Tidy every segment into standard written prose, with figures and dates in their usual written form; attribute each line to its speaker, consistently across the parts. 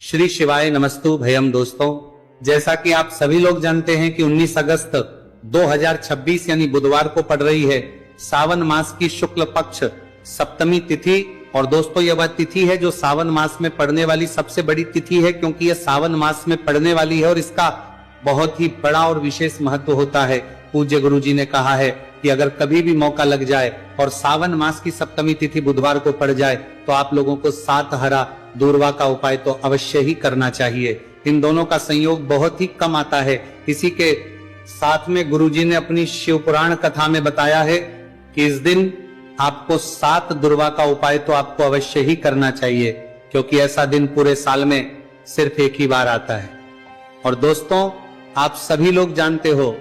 Speaker 1: श्री शिवाय नमस्तु भयम। दोस्तों, जैसा कि आप सभी लोग जानते हैं कि 19 अगस्त 2026 यानी बुधवार को पड़ रही है सावन मास की शुक्ल पक्ष सप्तमी तिथि। और दोस्तों, यह वह तिथि है जो सावन मास में पड़ने वाली सबसे बड़ी तिथि है, क्योंकि यह सावन मास में पड़ने वाली है और इसका बहुत ही बड़ा और विशेष महत्व होता है। पूज्य गुरु जी ने कहा है कि अगर कभी भी मौका लग जाए और सावन मास की सप्तमी तिथि बुधवार को पड़ जाए तो आप लोगों को सात हरा दूर्वा का उपाय तो अवश्य ही करना चाहिए। इन दोनों का संयोग बहुत ही कम आता है। इसी के साथ में गुरुजी ने अपनी शिव पुराण कथा में बताया है कि इस दिन आपको सात दुर्वा का उपाय तो आपको अवश्य ही करना चाहिए, क्योंकि ऐसा दिन पूरे साल में सिर्फ एक ही बार आता है। और दोस्तों, आप सभी लोग जानते हो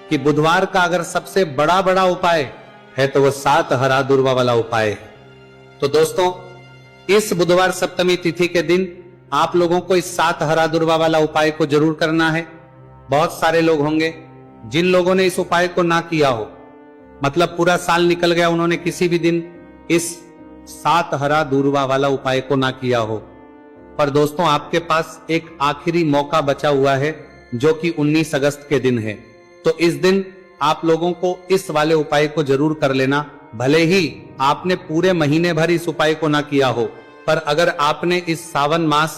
Speaker 1: कि बुधवार का अगर सबसे बड़ा उपाय है तो वह सात हरा दुर्वा वाला उपाय है। तो दोस्तों, इस बुधवार सप्तमी तिथि के दिन आप लोगों को इस सात हरा दुर्वा वाला उपाय को जरूर करना है। बहुत सारे लोग होंगे जिन लोगों ने इस उपाय को ना किया हो, मतलब पूरा साल निकल गया, उन्होंने किसी भी दिन इस सात हरा दुर्वा वाला उपाय को ना किया हो। पर दोस्तों, आपके पास एक आखिरी मौका बचा हुआ है जो कि 19 अगस्त के दिन है। तो इस दिन आप लोगों को इस वाले उपाय को जरूर कर लेना। भले ही आपने पूरे महीने भर इस उपाय को ना किया हो, पर अगर आपने इस सावन मास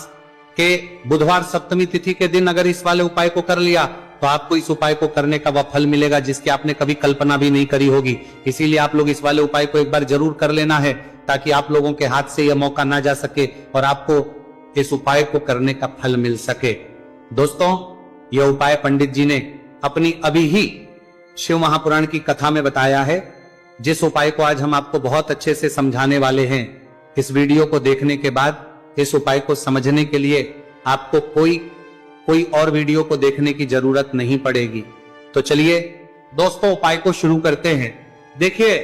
Speaker 1: के बुधवार सप्तमी तिथि के दिन अगर इस वाले उपाय को कर लिया तो आपको इस उपाय को करने का वह फल मिलेगा जिसकी आपने कभी कल्पना भी नहीं करी होगी। इसीलिए आप लोग इस वाले उपाय को एक बार जरूर कर लेना है, ताकि आप लोगों के हाथ से यह मौका ना जा सके और आपको इस उपाय को करने का फल मिल सके। दोस्तों, यह उपाय पंडित जी ने अपनी अभी ही शिव महापुराण की कथा में बताया है, जिस उपाय को आज हम आपको बहुत अच्छे से समझाने वाले हैं। इस वीडियो को देखने के बाद इस उपाय को समझने के लिए आपको कोई और वीडियो को देखने की जरूरत नहीं पड़ेगी। तो चलिए दोस्तों, उपाय को शुरू करते हैं। देखिए,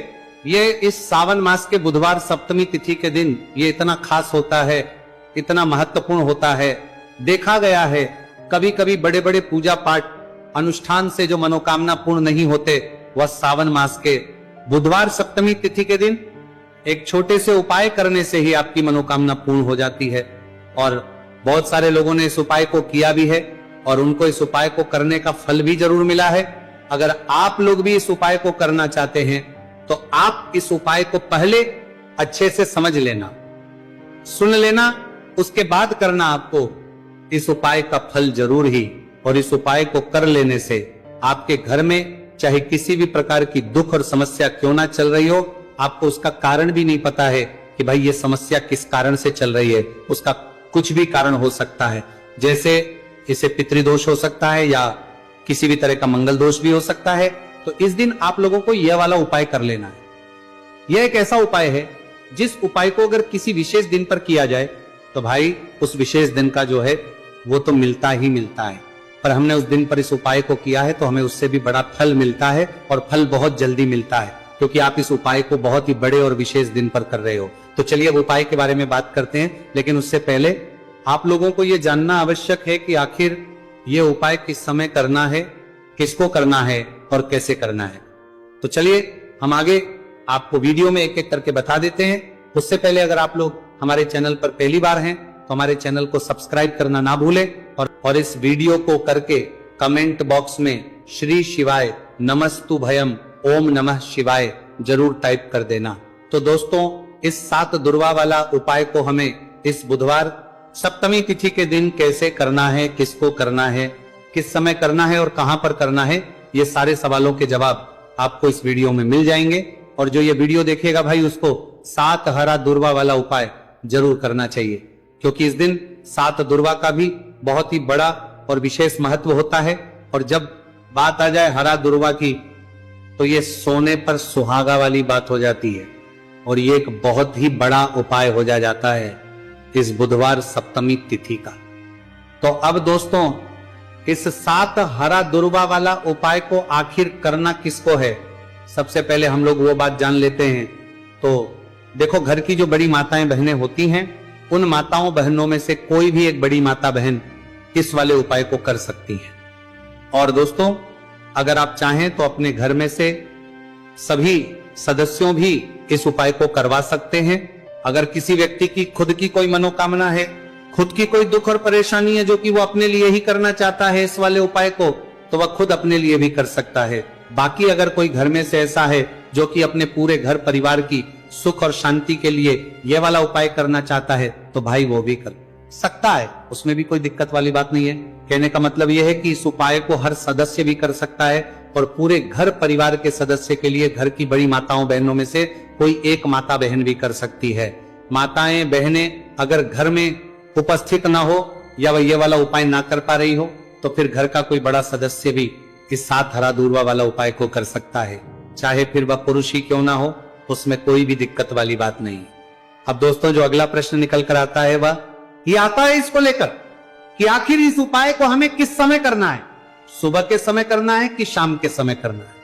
Speaker 1: ये इस सावन मास के बुधवार सप्तमी तिथि के दिन ये इतना खास होता है, इतना महत्वपूर्ण होता है। देखा गया है कभी कभी बड़े बड़े पूजा पाठ अनुष्ठान से जो मनोकामना पूर्ण नहीं होते, वह सावन मास के बुधवार सप्तमी तिथि के दिन एक छोटे से उपाय करने से ही आपकी मनोकामना पूर्ण हो जाती है। और बहुत सारे लोगों ने इस उपाय को किया भी है और उनको इस उपाय को करने का फल भी जरूर मिला है। अगर आप लोग भी इस उपाय को करना चाहते हैं तो आप इस उपाय को पहले अच्छे से समझ लेना, सुन लेना, उसके बाद करना। आपको इस उपाय का फल जरूर ही, और इस उपाय को कर लेने से आपके घर में चाहे किसी भी प्रकार की दुख और समस्या क्यों ना चल रही हो, आपको उसका कारण भी नहीं पता है कि भाई ये समस्या किस कारण से चल रही है। उसका कुछ भी कारण हो सकता है, जैसे इसे पितृदोष हो सकता है या किसी भी तरह का मंगल दोष भी हो सकता है। तो इस दिन आप लोगों को यह वाला उपाय कर लेना है। यह एक ऐसा उपाय है जिस उपाय को अगर किसी विशेष दिन पर किया जाए तो भाई उस विशेष दिन का जो है वो तो मिलता ही मिलता है। पर हमने उस दिन पर इस उपाय को किया है तो हमें उससे भी बड़ा फल मिलता है, और फल बहुत जल्दी मिलता है, क्योंकि आप इस उपाय को बहुत ही बड़े और विशेष दिन पर कर रहे हो। तो चलिए अब उपाय के बारे में बात करते हैं, लेकिन उससे पहले आप लोगों को यह जानना आवश्यक है कि आखिर ये उपाय किस समय करना है, किसको करना है और कैसे करना है। तो चलिए हम आगे आपको वीडियो में एक एक करके बता देते हैं। उससे पहले अगर आप लोग हमारे चैनल पर पहली बार हैं तो हमारे चैनल को सब्सक्राइब करना ना भूलें, और इस वीडियो को करके कमेंट बॉक्स में श्री शिवाय नमस्तु भयम ओम नमः शिवाय जरूर टाइप कर देना। तो दोस्तों, इस सात दुर्वा वाला उपाय को हमें इस बुधवार सप्तमी तिथि के दिन कैसे करना है, किसको करना है, किस समय करना है और कहां पर करना है, ये सारे सवालों के जवाब आपको इस वीडियो में मिल जाएंगे। और जो ये वीडियो देखेगा भाई, उसको सात हरा दुर्वा वाला उपाय जरूर करना चाहिए, क्योंकि इस दिन सात दुर्वा का भी बहुत ही बड़ा और विशेष महत्व होता है। और जब बात आ जाए हरा दुर्वा की तो ये सोने पर सुहागा वाली बात हो जाती है, और ये एक बहुत ही बड़ा उपाय हो जाता है इस बुधवार सप्तमी तिथि का। तो अब दोस्तों, इस सात हरा दुर्वा वाला उपाय को आखिर करना किसको है, सबसे पहले हम लोग वो बात जान लेते हैं। तो देखो, घर की जो बड़ी माताएं बहनें होती हैं, उन माताओं बहनों में से कोई भी एक बड़ी माता बहन इस वाले उपाय को कर सकती है। और दोस्तों, अगर आप चाहें तो अपने घर में से सभी सदस्यों भी इस उपाय को करवा सकते हैं। अगर किसी व्यक्ति की खुद की कोई मनोकामना है खुद की कोई दुख और परेशानी है जो कि वो अपने लिए ही करना चाहता है इस वाले उपाय को, तो वह खुद अपने लिए भी कर सकता है। बाकी अगर कोई घर में से ऐसा है जो कि अपने पूरे घर परिवार की सुख और शांति के लिए यह वाला उपाय करना चाहता है, तो भाई वो भी कर सकता है, उसमें भी कोई दिक्कत वाली बात नहीं है। कहने का मतलब यह है कि इस उपाय को हर सदस्य भी कर सकता है और पूरे घर परिवार के सदस्य के लिए घर की बड़ी माताओं बहनों में से कोई एक माता बहन भी कर सकती है। माताएं बहनें अगर घर में उपस्थित ना हो या वह ये वाला उपाय ना कर पा रही हो, तो फिर घर का कोई बड़ा सदस्य भी इस 7 हरा दूर्वा वाला उपाय को कर सकता है, चाहे फिर वह पुरुष ही क्यों ना हो, उसमें कोई भी दिक्कत वाली बात नहीं। अब दोस्तों जो अगला प्रश्न निकल कर आता है वह ये आता है इसको लेकर कि आखिर इस उपाय को हमें किस समय करना है, सुबह के समय करना है कि शाम के समय करना है।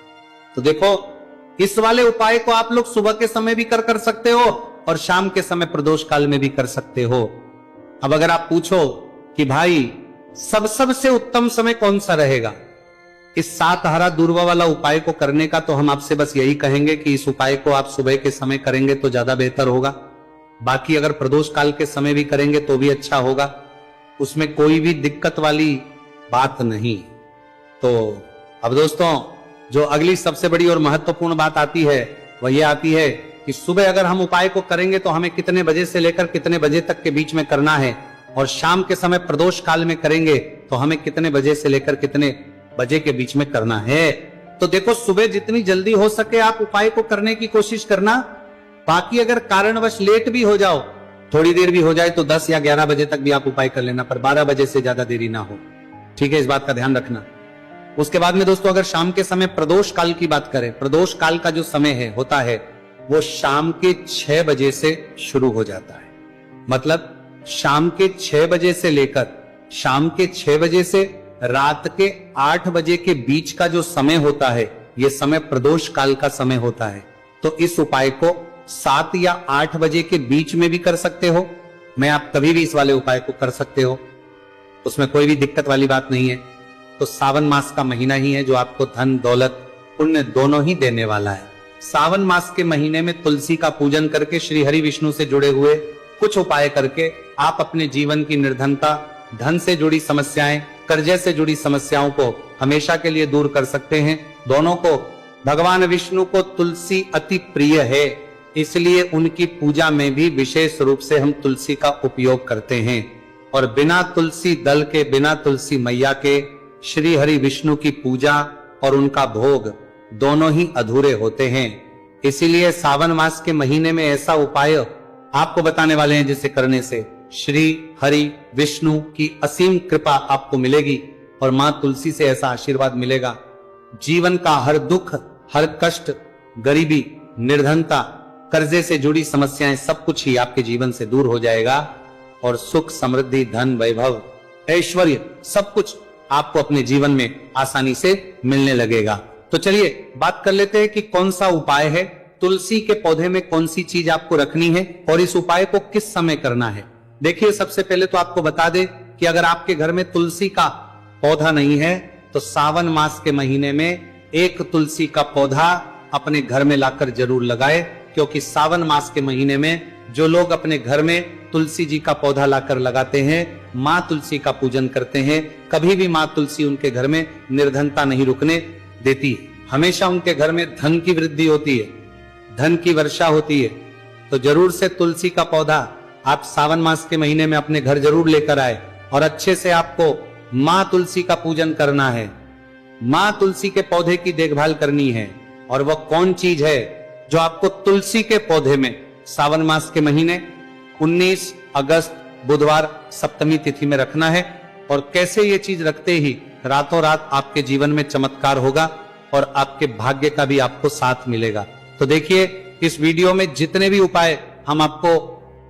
Speaker 1: तो देखो इस वाले उपाय को आप लोग सुबह के समय भी कर सकते हो और शाम के समय प्रदोष काल में भी कर सकते हो। अब अगर आप पूछो कि भाई सबसे उत्तम समय कौन सा रहेगा इस 7 हरा दूर्वा वाला उपाय को करने का, तो हम आपसे बस यही कहेंगे कि इस उपाय को आप सुबह के समय करेंगे तो ज्यादा बेहतर होगा। बाकी अगर प्रदोष काल के समय भी करेंगे तो भी अच्छा होगा, उसमें कोई भी दिक्कत वाली बात नहीं। तो अब दोस्तों जो अगली सबसे बड़ी और महत्वपूर्ण बात आती है वह यह आती है कि सुबह अगर हम उपाय को करेंगे तो हमें कितने बजे से लेकर कितने बजे तक के बीच में करना है, और शाम के समय प्रदोष काल में करेंगे तो हमें कितने बजे से लेकर कितने बजे के बीच में करना है। तो देखो सुबह जितनी जल्दी हो सके आप उपाय को करने की कोशिश करना। बाकी अगर कारणवश लेट भी हो जाओ, थोड़ी देर भी हो जाए, तो 10 या 11 बजे तक भी आप उपाय कर लेना, पर 12 बजे से ज्यादा देरी ना हो, ठीक है, इस बात का ध्यान रखना। उसके बाद में दोस्तों अगर शाम के समय प्रदोष काल की बात करें, प्रदोष काल का जो समय है होता है वो शाम के 6 बजे से शुरू हो जाता है। मतलब शाम के 6 बजे से लेकर शाम के 6 बजे से रात के 8 बजे के बीच का जो समय होता है, यह समय प्रदोष काल का समय होता है। तो इस उपाय को 7 या 8 बजे के बीच में भी कर सकते हो, मैं आप कभी भी इस वाले उपाय को कर सकते हो, उसमें कोई भी दिक्कत वाली बात नहीं है। तो सावन मास का महीना ही है जो आपको धन दौलत पुण्य दोनों ही देने वाला है। सावन मास के महीने में तुलसी का पूजन करके श्री हरि विष्णु से जुड़े हुए कुछ उपाय करके आप अपने जीवन की निर्धनता, धन से जुड़ी समस्याएं, कर्जे से जुड़ी समस्याओं को हमेशा के लिए दूर कर सकते हैं। दोनों को भगवान विष्णु को तुलसी अति प्रिय है, इसलिए उनकी पूजा में भी विशेष रूप से हम तुलसी का उपयोग करते हैं। और बिना तुलसी दल के, बिना तुलसी मैया के श्री हरि विष्णु की पूजा और उनका भोग दोनों ही अधूरे होते हैं। इसीलिए सावन मास के महीने में ऐसा उपाय आपको बताने वाले हैं जिसे करने से श्री हरि विष्णु की असीम कृपा आपको मिलेगी और मां तुलसी से ऐसा आशीर्वाद मिलेगा, जीवन का हर दुख, हर कष्ट, गरीबी, निर्धनता, कर्जे से जुड़ी समस्याएं सब कुछ ही आपके जीवन से दूर हो जाएगा और सुख, समृद्धि, धन, वैभव, ऐश्वर्य सब कुछ आपको अपने जीवन में आसानी से मिलने लगेगा। तो चलिए बात कर लेते हैं कि कौन सा उपाय है, तुलसी के पौधे में कौन सी चीज आपको रखनी है और इस उपाय को किस समय करना है। देखिए सबसे पहले तो आपको बता दे कि अगर आपके घर में तुलसी का पौधा नहीं है तो सावन मास के महीने में एक तुलसी का पौधा अपने घर में लाकर जरूर लगाए, क्योंकि सावन मास के महीने में जो लोग अपने घर में तुलसी जी का पौधा लाकर लगाते हैं, माँ तुलसी का पूजन करते हैं, कभी भी माँ तुलसी उनके घर में निर्धनता नहीं रुकने देती है। हमेशा उनके घर में धन की वृद्धि होती है, धन की वर्षा होती है। तो जरूर से तुलसी का पौधा आप सावन मास के महीने में अपने घर जरूर लेकर आए और अच्छे से आपको माँ तुलसी का पूजन करना है, माँ तुलसी के पौधे की देखभाल करनी है। और वह कौन चीज है जो आपको तुलसी के पौधे में सावन मास के महीने 19 अगस्त बुधवार सप्तमी तिथि में रखना है, और कैसे ये चीज रखते ही रातों रात आपके जीवन में चमत्कार होगा और आपके भाग्य का भी आपको साथ मिलेगा। तो देखिए इस वीडियो में जितने भी उपाय हम आपको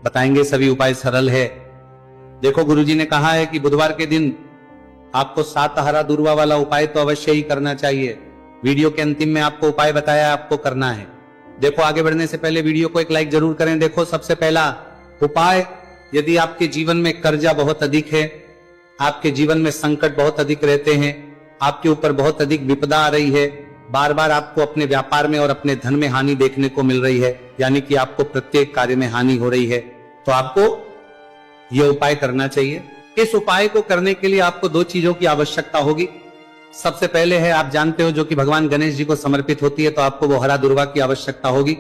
Speaker 1: बताएंगे सभी उपाय सरल है। देखो गुरुजी ने कहा है कि बुधवार के दिन आपको 7 हरा दूर्वा वाला उपाय तो अवश्य ही करना चाहिए। वीडियो के अंतिम में आपको उपाय बताया आपको करना है। देखो आगे बढ़ने से पहले वीडियो को एक लाइक जरूर करें। देखो सबसे पहला उपाय, यदि आपके जीवन में कर्जा बहुत अधिक है, आपके जीवन में संकट बहुत अधिक रहते हैं, आपके ऊपर बहुत अधिक विपदा आ रही है, बार बार आपको अपने व्यापार में और अपने धन में हानि देखने को मिल रही है, यानी कि आपको प्रत्येक कार्य में हानि हो रही है, तो आपको ये उपाय करना चाहिए। इस उपाय को करने के लिए आपको दो चीजों की आवश्यकता होगी। सबसे पहले है, आप जानते हो, जो कि भगवान गणेश जी को समर्पित होती है, तो आपको वो हरा दुर्वा की आवश्यकता होगी।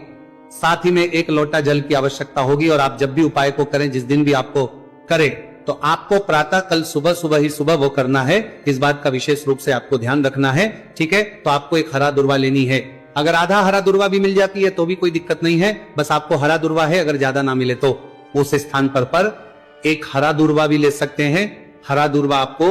Speaker 1: साथ ही में 1 लोटा जल की आवश्यकता होगी। और आप जब भी उपाय को करें, जिस दिन भी आपको करें, तो आपको प्रातः कल सुबह वो करना है। इस बात का विशेष रूप से आपको ध्यान रखना है, ठीक है। तो आपको एक हरा दुर्वा लेनी है। अगर आधा हरा दुर्वा भी मिल जाती है तो भी कोई दिक्कत नहीं है, बस आपको हरा दुर्वा है। अगर ज्यादा ना मिले तो उस स्थान पर एक हरा दुर्वा भी ले सकते हैं। हरा दुर्वा आपको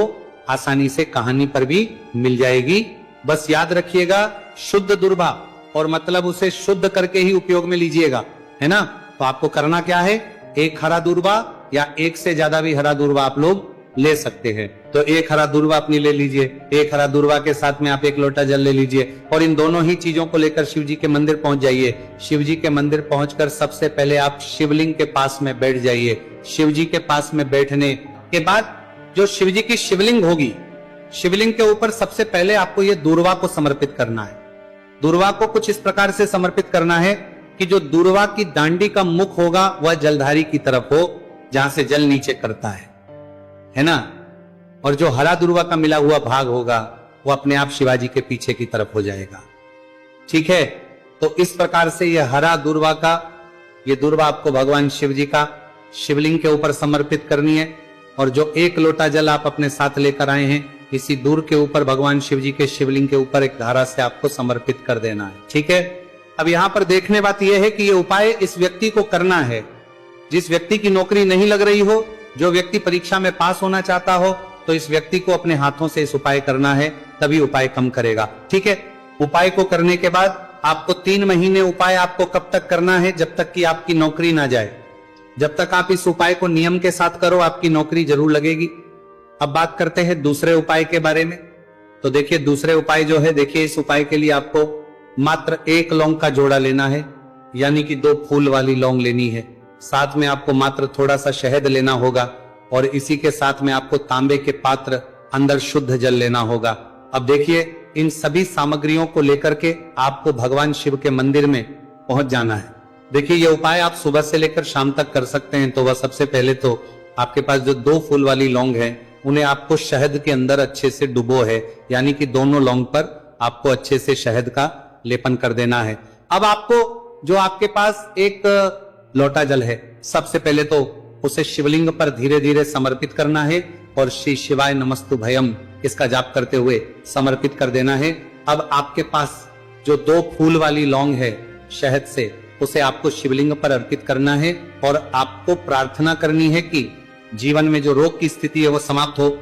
Speaker 1: आसानी से कहानी पर भी मिल जाएगी। बस याद रखिएगा, शुद्ध दुर्वा, और मतलब उसे शुद्ध करके ही उपयोग में लीजिएगा, है ना। तो आपको करना क्या है, एक हरा दुर्वा या एक से ज्यादा भी हरा दुर्वा आप लोग ले सकते हैं। तो एक हरा दुर्वा अपनी ले लीजिए। एक हरा दुर्वा के साथ में आप 1 लोटा जल ले लीजिए और इन दोनों ही चीजों को लेकर शिव जी के मंदिर पहुंच जाइए। शिव जी के मंदिर पहुंचकर सबसे पहले आप शिवलिंग के पास में बैठ जाइए। शिव जी के पास में बैठने के बाद जो शिव जी की शिवलिंग होगी, शिवलिंग के ऊपर सबसे पहले आपको ये दूर्वा को समर्पित करना है। दूर्वा को कुछ इस प्रकार से समर्पित करना है कि जो दूर्वा की दांडी का मुख होगा वह जलधारी की तरफ हो, जहां से जल नीचे करता है ना। और जो हरा दूर्वा का मिला हुआ भाग होगा वो अपने आप शिवाजी के पीछे की तरफ हो जाएगा, ठीक है। तो इस प्रकार से ये हरा दूर्वा का, ये दूर्वा आपको भगवान शिव जी का शिवलिंग के ऊपर समर्पित करनी है। और जो 1 लोटा जल आप अपने साथ लेकर आए हैं, इसी दूर के ऊपर भगवान शिव जी के शिवलिंग के ऊपर एक धारा से आपको समर्पित कर देना है, ठीक है। अब यहां पर देखने बात यह है कि ये उपाय इस व्यक्ति को करना है जिस व्यक्ति की नौकरी नहीं लग रही हो, जो व्यक्ति परीक्षा में पास होना चाहता हो, तो इस व्यक्ति को अपने हाथों से इस उपाय करना है, तभी उपाय कम करेगा, ठीक है। उपाय को करने के बाद आपको 3 महीने उपाय आपको कब तक करना है, जब तक कि आपकी नौकरी ना जाए। जब तक आप इस उपाय को नियम के साथ करो, आपकी नौकरी जरूर लगेगी। अब बात करते हैं दूसरे उपाय के बारे में। तो देखिए, दूसरे उपाय जो है, देखिए इस उपाय के लिए आपको मात्र 1 लौंग का जोड़ा लेना है, यानी कि 2 फूल वाली लौंग लेनी है। साथ में आपको मात्र थोड़ा सा शहद लेना होगा और इसी के साथ में आपको तांबे के पात्र अंदर शुद्ध जल लेना होगा। अब देखिए, इन सभी सामग्रियों को लेकर के आपको भगवान शिव के मंदिर में पहुंच जाना है। देखिए, ये उपाय आप सुबह से लेकर शाम तक कर सकते हैं। तो वह सबसे पहले तो आपके पास जो 2 फूल वाली लौंग है, उन्हें आपको शहद के अंदर अच्छे से डुबो है, यानी कि दोनों लौंग पर आपको अच्छे से शहद का लेपन कर देना है। अब आपको जो आपके पास 1 लोटा जल है, सबसे पहले तो उसे शिवलिंग पर धीरे धीरे समर्पित करना है और श्री शिवाय नमस्तु भयम इसका जाप करते हुए समर्पित कर देना है। अब आपके पास जो 2 फूल वाली लौंग है शहद से, उसे आपको शिवलिंग पर अर्पित करना है और आपको प्रार्थना करनी है कि जीवन में जो रोग की स्थिति है वो समाप्त हो,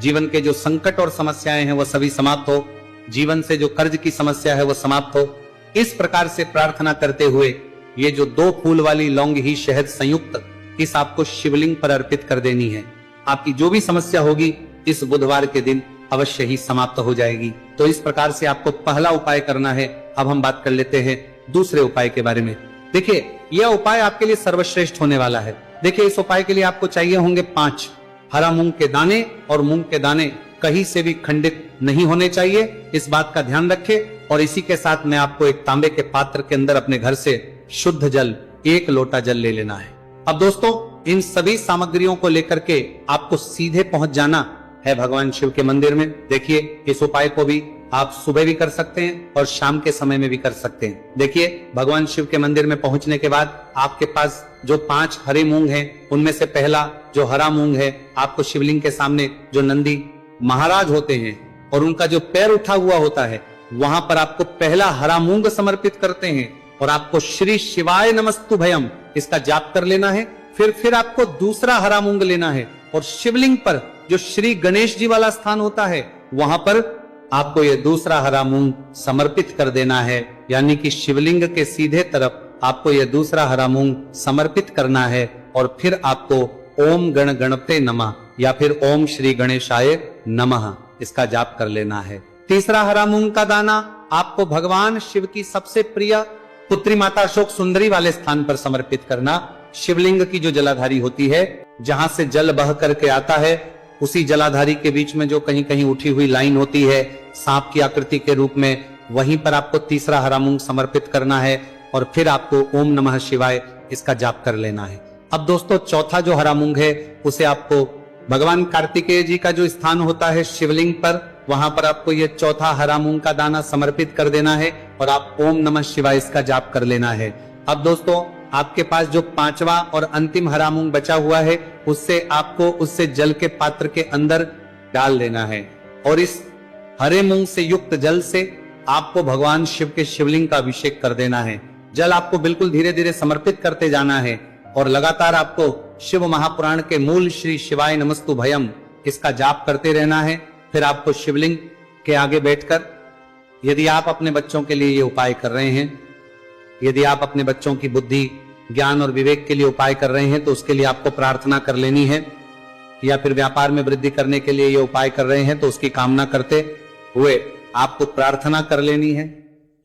Speaker 1: जीवन के जो संकट और समस्याएं हैं वो सभी समाप्त हो, जीवन से जो कर्ज की समस्या है वो समाप्त हो। इस प्रकार से प्रार्थना करते हुए ये जो 2 फूल वाली लौंग ही शहद संयुक्त इस आपको शिवलिंग पर अर्पित कर देनी है। आपकी जो भी समस्या होगी इस बुधवार के दिन अवश्य ही समाप्त हो जाएगी। तो इस प्रकार से आपको पहला उपाय करना है। अब हम बात कर लेते हैं दूसरे उपाय के बारे में। देखिए, यह उपाय आपके लिए सर्वश्रेष्ठ होने वाला है। देखिए, इस उपाय के लिए आपको चाहिए होंगे 5 हरा मूंग के दाने, और मूंग के दाने कहीं से भी खंडित नहीं होने चाहिए, इस बात का ध्यान रखें। और इसी के साथ में आपको एक तांबे के पात्र के अंदर अपने घर से शुद्ध जल 1 लोटा जल ले लेना है। अब दोस्तों, इन सभी सामग्रियों को लेकर के आपको सीधे पहुंच जाना है भगवान शिव के मंदिर में। देखिए, इस उपाय को भी आप सुबह भी कर सकते हैं और शाम के समय में भी कर सकते हैं। देखिए, भगवान शिव के मंदिर में पहुंचने के बाद आपके पास जो 5 हरे मूंग हैं, उनमें से पहला जो हरा मूंग है, आपको शिवलिंग के सामने जो नंदी महाराज होते हैं और उनका जो पैर उठा हुआ होता है, वहां पर आपको पहला हरा मूंग समर्पित करते हैं और आपको श्री शिवाय नमस्तु भयम इसका जाप कर लेना है। फिर आपको दूसरा हरा मूंग लेना है और शिवलिंग पर जो श्री गणेश जी वाला स्थान होता है, वहां पर आपको ये दूसरा हरा मूंग समर्पित कर देना है, यानी कि शिवलिंग के सीधे तरफ आपको ये दूसरा हरा मूंग समर्पित करना है। और फिर आपको ओम गण गणपते नमः या फिर ओम श्री गणेशाय नमः इसका जाप कर लेना है। तीसरा हरा मूंग का दाना आपको भगवान शिव की सबसे प्रिय पुत्री माता अशोक सुंदरी वाले स्थान पर समर्पित करना। शिवलिंग की जो जलाधारी होती है, जहां से जल बह करके आता है, उसी जलाधारी के बीच में जो कहीं कहीं उठी हुई लाइन होती है सांप की आकृति के रूप में, वहीं पर आपको तीसरा हरा मूंग समर्पित करना है और फिर आपको ओम नमः शिवाय इसका जाप कर लेना है। अब दोस्तों चौथा जो हरा मूंग है उसे आपको भगवान कार्तिकेय जी का जो स्थान होता है शिवलिंग पर, वहां पर आपको ये चौथा हरा मूंग का दाना समर्पित कर देना है और आप ओम नमः शिवाय इसका जाप कर लेना है। अब दोस्तों आपके पास जो पांचवा और अंतिम हरा मूंग बचा हुआ है उससे जल के पात्र के अंदर डाल देना है और इस हरे मूंग से युक्त जल से आपको भगवान शिव के शिवलिंग का अभिषेक कर देना है। जल आपको बिल्कुल धीरे धीरे समर्पित करते जाना है और लगातार आपको शिव महापुराण के मूल श्री शिवाय नमस्तु भयम इसका जाप करते रहना है। फिर आपको शिवलिंग के आगे बैठकर, यदि आप अपने बच्चों के लिए ये उपाय कर रहे हैं, यदि आप अपने बच्चों की बुद्धि ज्ञान और विवेक के लिए उपाय कर रहे हैं तो उसके लिए आपको प्रार्थना कर लेनी है, या फिर व्यापार में वृद्धि करने के लिए ये उपाय कर रहे हैं तो उसकी कामना करते हुए आपको प्रार्थना कर लेनी है,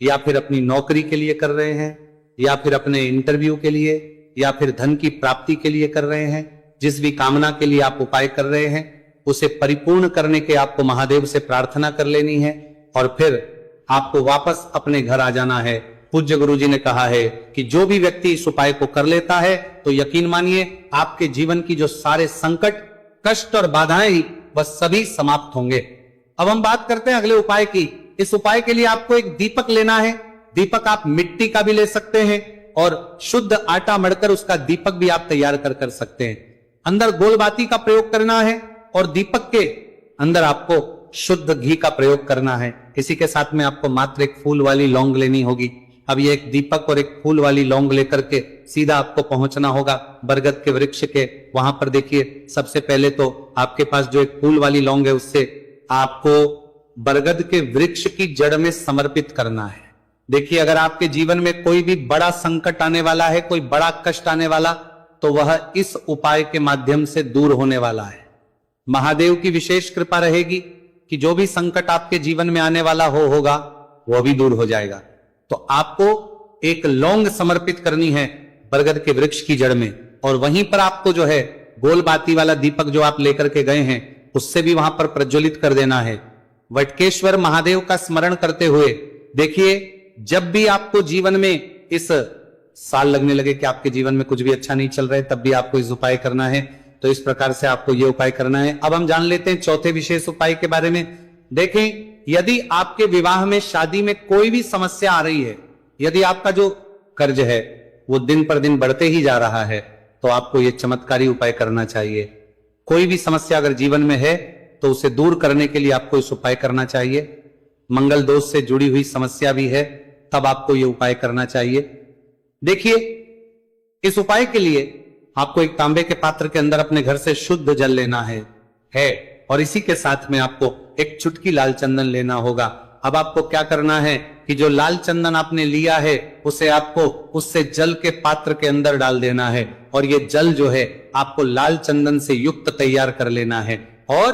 Speaker 1: या फिर अपनी नौकरी के लिए कर रहे हैं, या फिर अपने इंटरव्यू के लिए, या फिर धन की प्राप्ति के लिए कर रहे हैं। जिस भी कामना के लिए आप उपाय कर रहे हैं उसे परिपूर्ण करने के आपको महादेव से प्रार्थना कर लेनी है और फिर आपको वापस अपने घर आ जाना है। पूज्य गुरु जी ने कहा है कि जो भी व्यक्ति इस उपाय को कर लेता है तो यकीन मानिए आपके जीवन की जो सारे संकट, कष्ट और बाधाएं वह सभी समाप्त होंगे। अब हम बात करते हैं अगले उपाय की। इस उपाय के लिए आपको एक दीपक लेना है। दीपक आप मिट्टी का भी ले सकते हैं और शुद्ध आटा मढ़कर उसका दीपक भी आप तैयार कर सकते हैं। अंदर गोलबाती का प्रयोग करना है और दीपक के अंदर आपको शुद्ध घी का प्रयोग करना है। इसी के साथ में आपको मात्र एक फूल वाली लौंग लेनी होगी। अब ये एक दीपक और एक फूल वाली लौंग लेकर के सीधा आपको पहुंचना होगा बरगद के वृक्ष के। वहां पर देखिए सबसे पहले तो आपके पास जो एक फूल वाली लौंग है उससे आपको बरगद के वृक्ष की जड़ में समर्पित करना है। देखिए अगर आपके जीवन में कोई भी बड़ा संकट आने वाला है, कोई बड़ा कष्ट आने वाला, तो वह इस उपाय के माध्यम से दूर होने वाला है। महादेव की विशेष कृपा रहेगी कि जो भी संकट आपके जीवन में आने वाला होगा वह भी दूर हो जाएगा। तो आपको एक लौंग समर्पित करनी है बरगद के वृक्ष की जड़ में और वहीं पर आपको जो है गोलबाती वाला दीपक जो आप लेकर के गए हैं उससे भी वहां पर प्रज्वलित कर देना है। वटकेश्वर महादेव का स्मरण करते हुए देखिए जब भी आपको जीवन में इस साल लगने लगे कि आपके जीवन में कुछ भी अच्छा नहीं चल रहा है, तब भी आपको इस उपाय करना है। तो इस प्रकार से आपको यह उपाय करना है। अब हम जान लेते हैं चौथे विशेष उपाय के बारे में। देखें यदि आपके विवाह में, शादी में कोई भी समस्या आ रही है, यदि आपका जो कर्ज है वो दिन पर दिन बढ़ते ही जा रहा है, तो आपको यह चमत्कारी उपाय करना चाहिए। कोई भी समस्या अगर जीवन में है तो उसे दूर करने के लिए आपको इस उपाय करना चाहिए। मंगल दोष से जुड़ी हुई समस्या भी है तब आपको यह उपाय करना चाहिए। देखिए इस उपाय के लिए आपको एक तांबे के पात्र के अंदर अपने घर से शुद्ध जल लेना है और इसी के साथ में आपको एक चुटकी लाल चंदन लेना होगा। अब आपको क्या करना है कि जो लाल चंदन आपने लिया है उसे आपको उससे जल के पात्र के अंदर डाल देना है और ये जल जो है आपको लाल चंदन से युक्त तैयार कर लेना है और